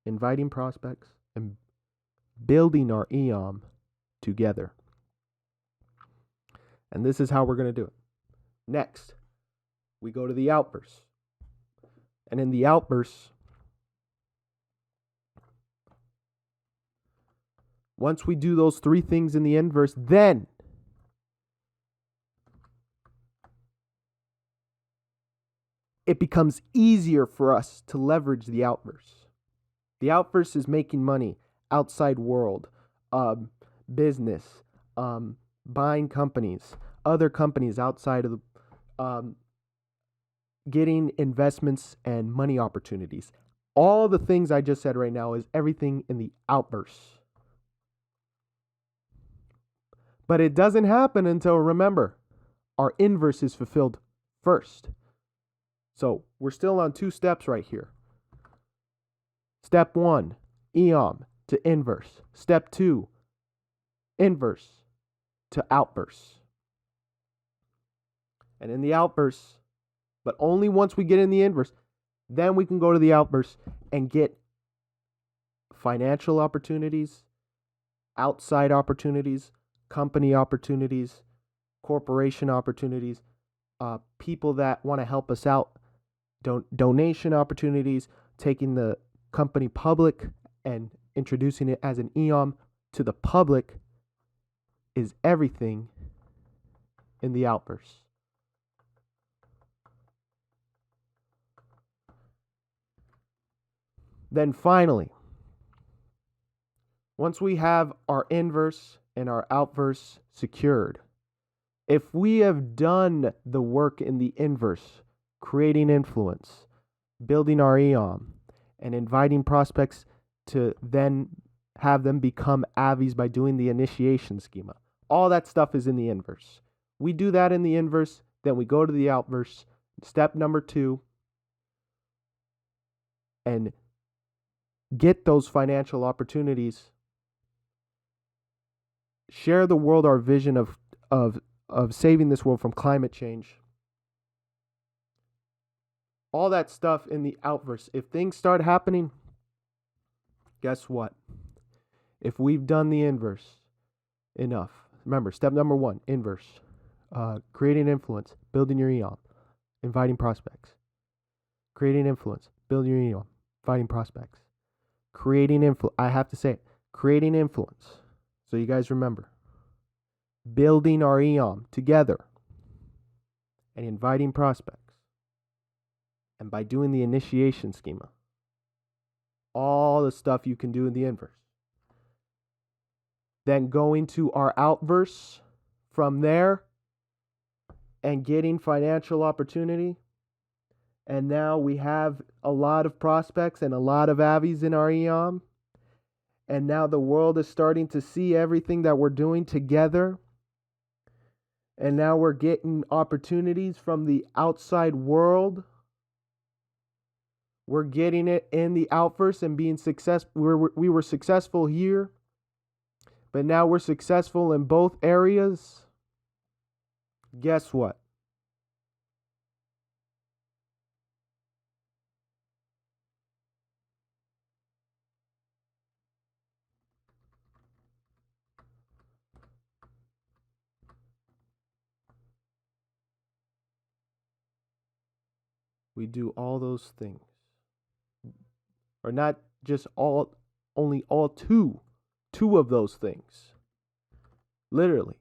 inviting prospects, and building our EOM together. And this is how we're going to do it. Next, we go to the outverse. And in the outverse, once we do those three things in the inverse, then it becomes easier for us to leverage the outverse. The outverse is making money, outside world, business, buying companies, other companies outside of the, getting investments and money opportunities. All the things I just said right now is everything in the outverse. But it doesn't happen until, remember, our inverse is fulfilled first. So we're still on two steps right here. Step 1, EOM to inverse. Step 2, inverse to outverse. And in the outverse, but only once we get in the inverse, then we can go to the outverse and get financial opportunities, outside opportunities, company opportunities, corporation opportunities, people that want to help us out, donation opportunities, taking the company public and introducing it as an EOM to the public is everything in the outverse. Then finally, once we have our inverse and our outverse secured, if we have done the work in the inverse, creating influence, building our EOM, and inviting prospects to then have them become Avies by doing the initiation schema, all that stuff is in the inverse. We do that in the inverse, then we go to the outverse, step number 2, and get those financial opportunities. Share the world our vision of saving this world from climate change. All that stuff in the outverse. If things start happening, guess what? If we've done the inverse enough, remember, step number 1, inverse. Creating influence, building your EOM, inviting prospects. Creating influence. Build your EOM. Fighting prospects. Creating influence. I have to say it. Creating influence. So you guys remember. Building our EOM together. And inviting prospects. And by doing the initiation schema. All the stuff you can do in the inverse. Then going to our outverse from there and getting financial opportunity. And now we have a lot of prospects and a lot of Avies in our EOM. And now the world is starting to see everything that we're doing together. And now we're getting opportunities from the outside world. We're getting it in the outverse and being successful. We were successful here. But now we're successful in both areas. Guess what? We do all those things. Or not just all, only all two of those things. Literally.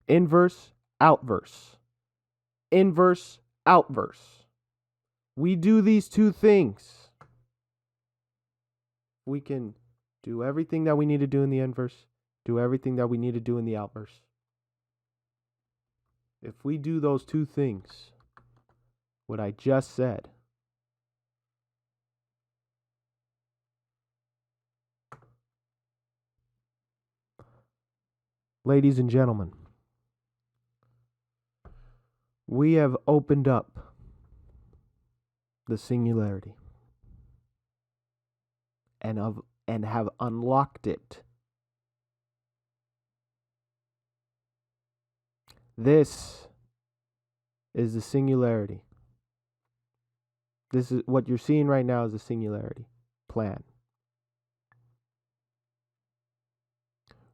Inverse, outverse. Inverse, outverse. We do these two things. We can do everything that we need to do in the inverse, do everything that we need to do in the outverse. If we do those two things, what I just said, ladies and gentlemen, we have opened up the singularity and have unlocked it. This is the singularity. This is what you're seeing right now is the singularity plan.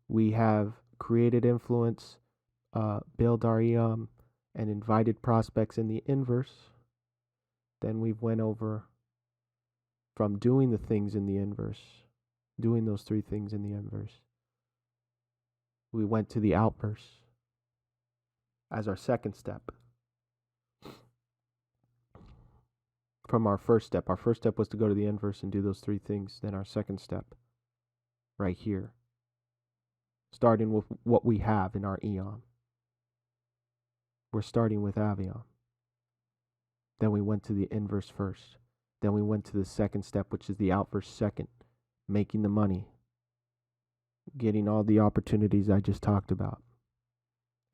We have created influence, build our EOM, and invited prospects in the inverse. Then we've went over from doing the things in the inverse, doing those three things in the inverse. We went to the outverse as our second step. From our first step. Our first step was to go to the inverse and do those three things. Then our second step, right here, starting with what we have in our EOM. We're starting with Avieom. Then we went to the inverse first. Then we went to the second step, which is the outverse second, making the money, getting all the opportunities I just talked about,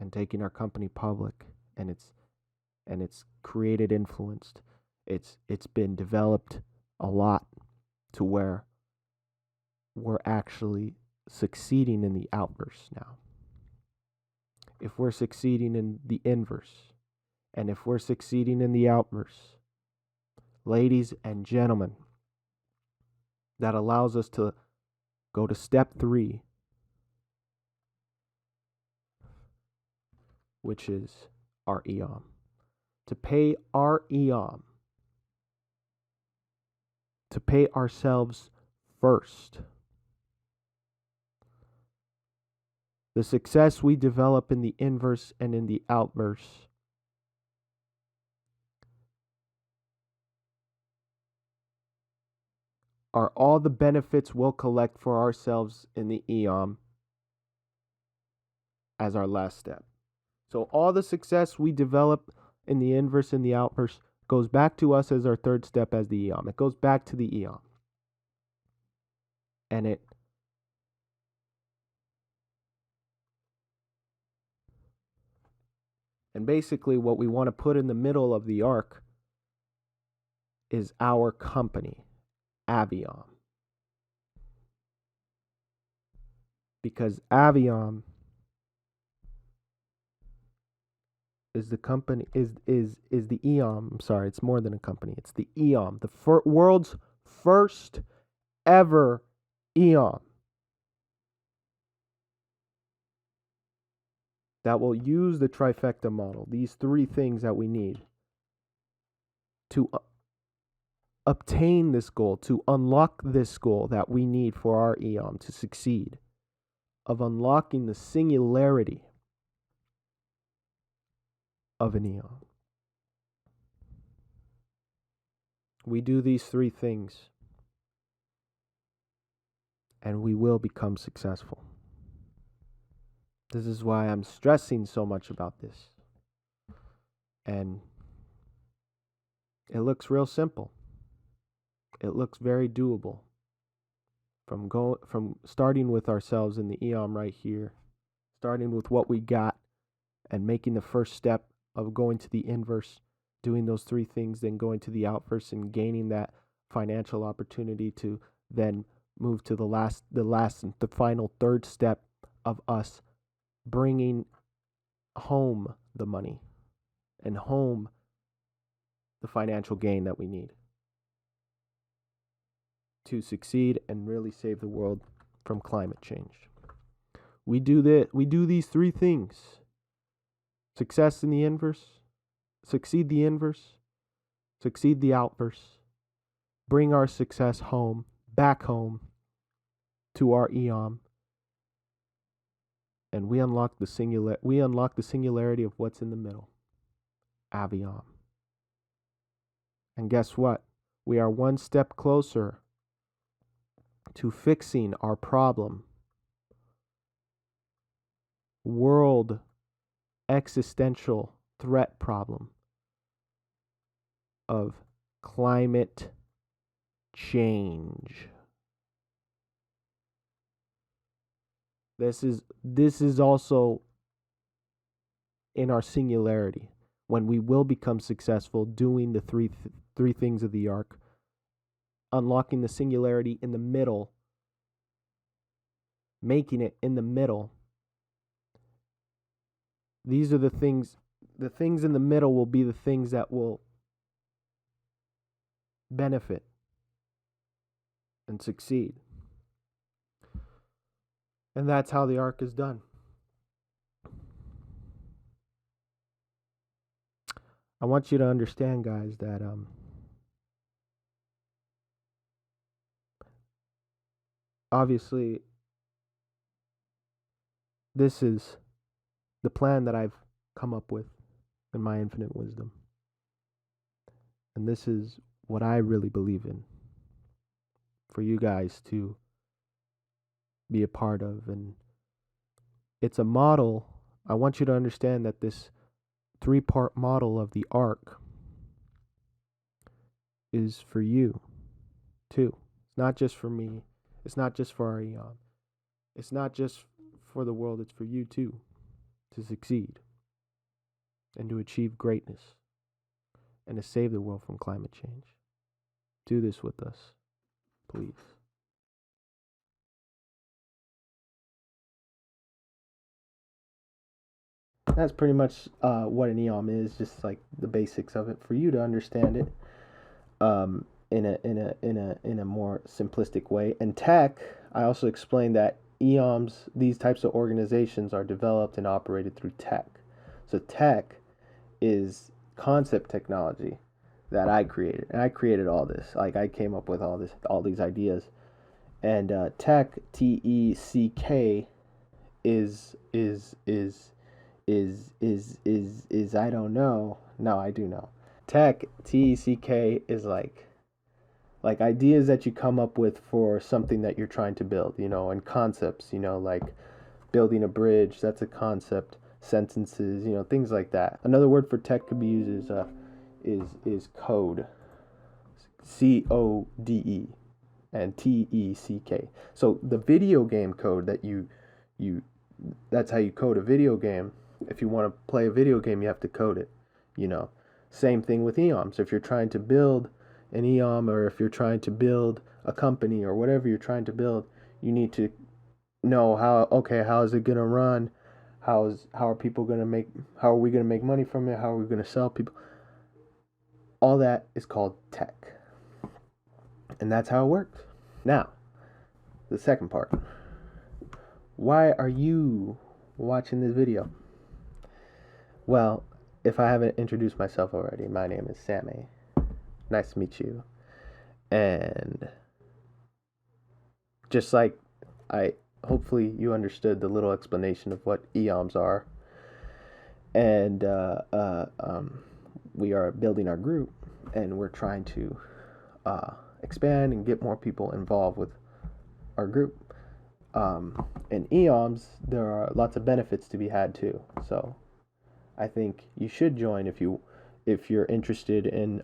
and taking our company public. And it's created influenced. It's been developed a lot to where we're actually succeeding in the outverse now. If we're succeeding in the inverse, and if we're succeeding in the outverse, ladies and gentlemen, that allows us to go to step 3, which is our EOM. To pay our EOM, to pay ourselves first. The success we develop in the inverse and in the outverse are all the benefits we'll collect for ourselves in the EOM as our last step. So all the success we develop in the inverse and the outverse goes back to us as our third step as the EOM. It goes back to the EOM. And basically what we want to put in the middle of the arc is our company, Avieom. Because Avieom is the company, is the EOM. I'm sorry, it's more than a company. It's the EOM, the world's first ever EOM that will use the trifecta model, these three things that we need to obtain this goal, to unlock this goal that we need for our EOM to succeed, of unlocking the singularity of an EOM. We do these three things, and we will become successful. This is why I'm stressing so much about this. And it looks real simple. It looks very doable. From starting with ourselves in the EOM right here, starting with what we got, and making the first step of going to the inverse, doing those three things, then going to the outverse and gaining that financial opportunity to then move to the final third step of us bringing home the money and home the financial gain that we need to succeed and really save the world from climate change. We do these three things. Success in the inverse, succeed the inverse, succeed the outverse, bring our success home, back home to our EOM, and we unlock the singularity of what's in the middle, Avieom. And guess what? We are one step closer to fixing our problem, world existential threat problem of climate change. This is also in our singularity, when we will become successful doing the three things of the arc, unlocking the singularity in the middle, making it in the middle. These are the things in the middle will be the things that will benefit and succeed. And that's how the arc is done. I want you to understand, guys, that obviously this is the plan that I've come up with in my infinite wisdom. And this is what I really believe in for you guys to be a part of. And it's a model. I want you to understand that this 3-part model of the arc is for you too. It's not just for me. It's not just for our EOM. It's not just for the world. It's for you too, to succeed and to achieve greatness and to save the world from climate change. Do this with us, please. That's pretty much what an EOM is, just like the basics of it, for you to understand it in a more simplistic way. And tech, I also explained that EOMs, these types of organizations, are developed and operated through tech. So tech is concept technology that I created, and I created all this. Like, I came up with all these ideas. And tech, TECK, is I don't know. No, I do know. Tech, TECK, is like ideas that you come up with for something that you're trying to build, and concepts, like building a bridge, that's a concept, sentences, things like that. Another word for tech could be used is code, CODE, and TECK. So the video game code that you that's how you code a video game. If you want to play a video game, you have to code it, Same thing with EOMs. If you're trying to build an EOM, or if you're trying to build a company, or whatever you're trying to build, you need to know how is it going to run? How are we going to make money from it? How are we going to sell people? All that is called tech. And that's how it works. Now, the second part. Why are you watching this video? Well, if I haven't introduced myself already, my name is Sammy. Nice to meet you. And just like hopefully you understood the little explanation of what EOMs are. And we are building our group, and we're trying to expand and get more people involved with our group. In EOMs, there are lots of benefits to be had too. So I think you should join if you're interested in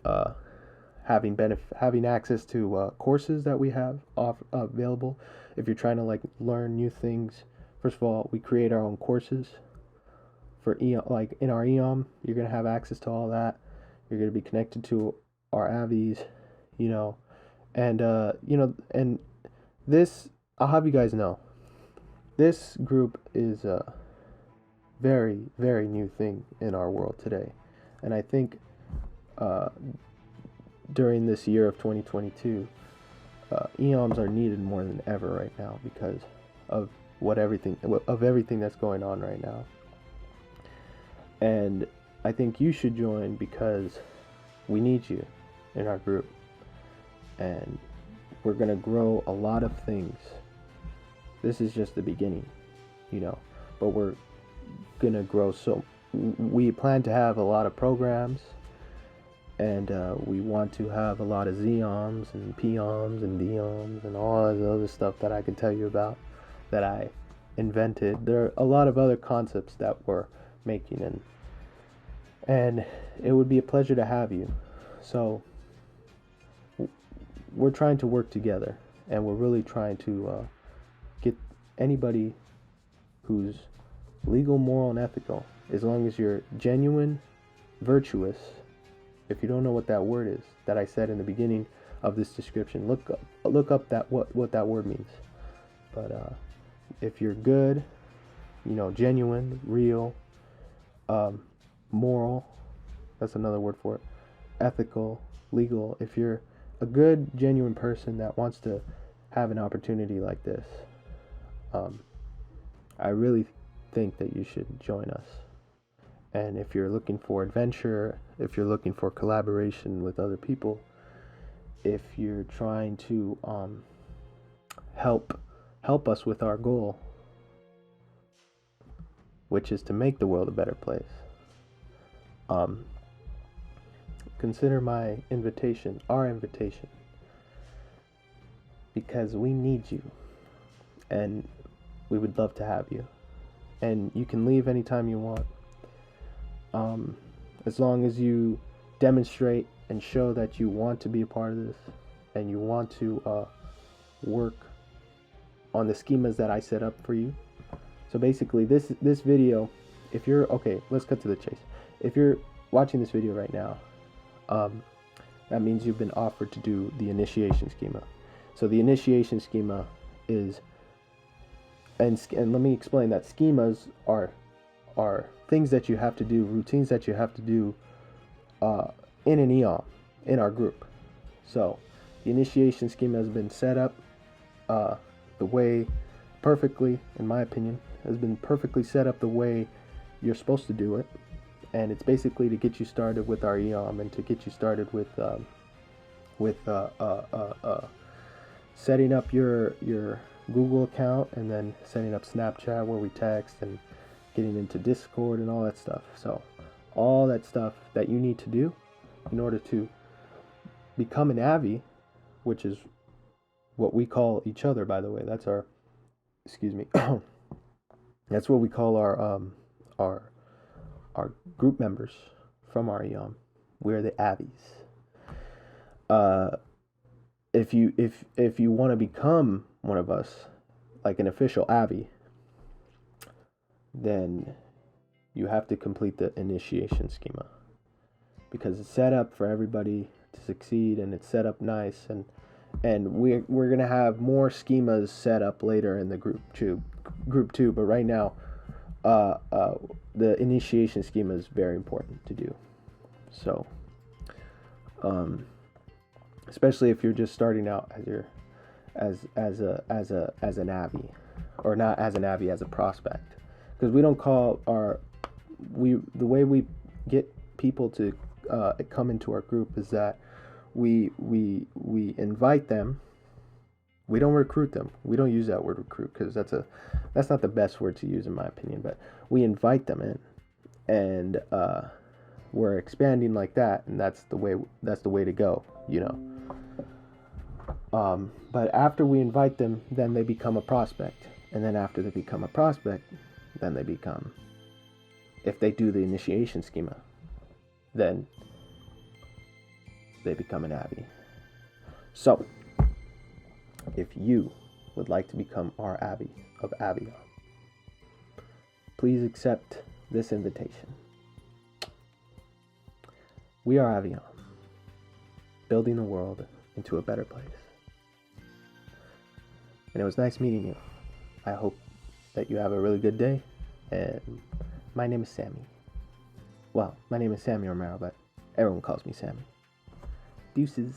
having access to courses that we have available. If you're trying to like learn new things, first of all, we create our own courses for EOM. Like in our EOM, you're gonna have access to all that. You're gonna be connected to our Avies, and and this, I'll have you guys know, this group is a very, very new thing in our world today. And I think during this year of 2022, EOMs are needed more than ever right now because of everything that's going on right now. And I think you should join because we need you in our group. And we're going to grow a lot of things. This is just the beginning, but we're going to grow. So we plan to have a lot of programs, and we want to have a lot of ZOMs and POMs and DOMs and all the other stuff that I can tell you about that I invented. There are a lot of other concepts that we're making, and it would be a pleasure to have you. So we're trying to work together, and we're really trying to get anybody who's legal, moral, and ethical, as long as you're genuine, virtuous. If you don't know what that word is that I said in the beginning of this description, look up that what that word means. But if you're good, genuine, real, moral, that's another word for it, ethical, legal, if you're a good, genuine person that wants to have an opportunity like this, I really think that you should join us. And if you're looking for adventure, if you're looking for collaboration with other people, if you're trying to help us with our goal, which is to make the world a better place, consider my invitation, our invitation, because we need you, and we would love to have you. And you can leave anytime you want, as long as you demonstrate and show that you want to be a part of this, and you want to work on the schemas that I set up for you. So basically, this video, if you're okay, let's cut to the chase. If you're watching this video right now, that means you've been offered to do the initiation schema. So the initiation schema is, and let me explain that schemas are things that you have to do, routines that you have to do in an EOM, in our group. So the initiation schema has been set up the way perfectly, in my opinion, has been perfectly set up the way you're supposed to do it. And it's basically to get you started with our EOM, and to get you started with setting up your Google account, and then setting up Snapchat where we text, and getting into Discord and all that stuff. So all that stuff that you need to do in order to become an Avi, which is what we call each other, by the way. That's our, excuse me, that's what we call our group members from our EOM. We're the Avies. If you want to become one of us, like an official Avi, then you have to complete the initiation schema, because it's set up for everybody to succeed, and it's set up nice, and we're gonna have more schemas set up later in the group two. But right now, the initiation schema is very important to do. So, especially if you're just starting out as an Avi, or not as an Avi, as a prospect, because we don't call the way we get people to come into our group is that we invite them. We don't recruit them. We don't use that word recruit because that's not the best word to use in my opinion. But we invite them in, and we're expanding like that, and that's the way to go. But after we invite them, then they become a prospect, and then after they become a prospect, then they become, if they do the initiation schema, then they become an Avie. So, if you would like to become our Avie of Avieom, please accept this invitation. We are Avieom, building the world into a better place. And it was nice meeting you. I hope that you have a really good day. And my name is Sammy. Well, my name is Sammy Romero, but everyone calls me Sammy. Deuces.